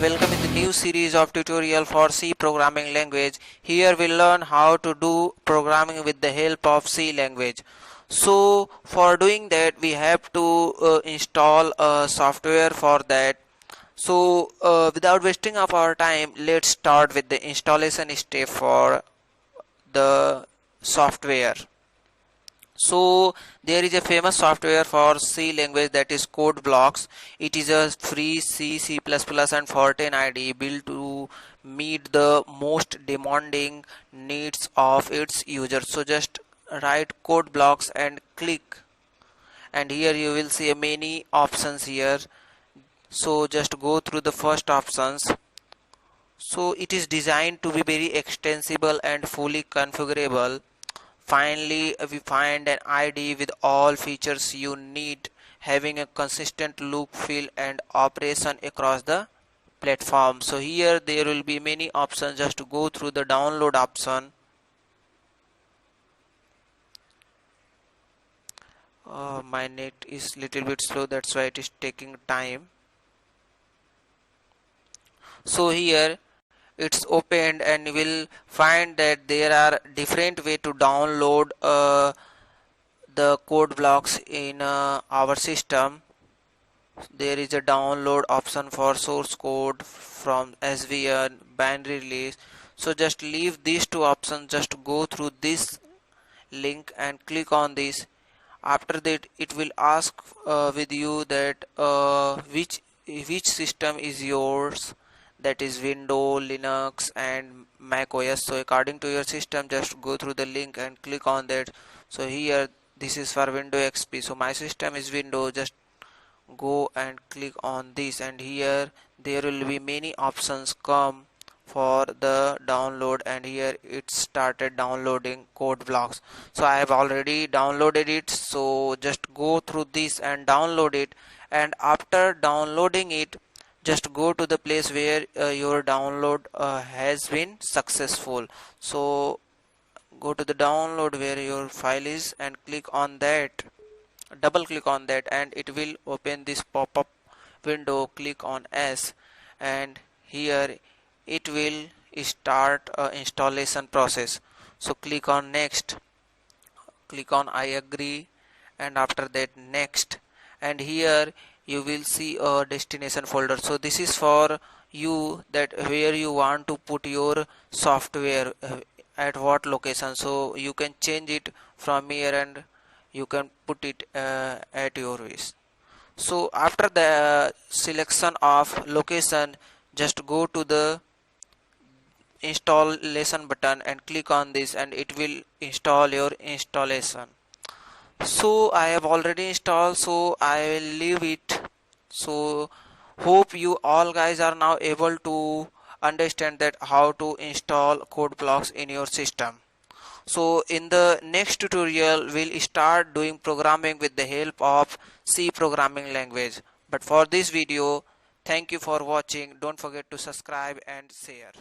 welcome in the new series of tutorial for C programming language. Here we'll learn how to do programming with the help of C language. So for doing that we have to install a software for that. So without wasting of our time, let's start with the installation step for the software. So there is a famous software for C language, that is CodeBlocks. It is a free C, C++ and Fortran IDE built to meet the most demanding needs of its users. So just write CodeBlocks and click, and here you will see many options here. So just go through the first options. So it is designed to be very extensible and fully configurable. Finally, we find an IDE with all features you need, having a consistent look, feel and operation across the platform. So here there will be many options. Just to go through the download option. My net is little bit slow, that's why it is taking time. So here it's opened and you will find that there are different way to download the CodeBlocks in our system. There is a download option for source code from SVN, binary release. So just leave these two options, just go through this link and click on this. After that it will ask with you that which system is yours, that is Windows, Linux and Mac OS. So according to your system, just go through the link and click on that. So here this is for Windows XP, so my system is Windows. Just go and click on this, and here there will be many options come for the download, and here it started downloading CodeBlocks. So I have already downloaded it, so just go through this and download it. And after downloading it, just go to the place where your download has been successful. So go to the download where your file is and click on that, double click on that, and it will open this pop-up window. Click on S, and here it will start installation process. So click on next, click on I agree, and after that next, and here you will see a destination folder. So this is for you, that where you want to put your software, at what location. So you can change it from here and you can put it at your wish. So after the selection of location, just go to the installation button and click on this, and it will install your installation. So I have already installed, so I will leave it. So hope you all guys are now able to understand that how to install CodeBlocks in your system. So in the next tutorial we'll start doing programming with the help of C programming language. But for this video, thank you for watching. Don't forget to subscribe and share.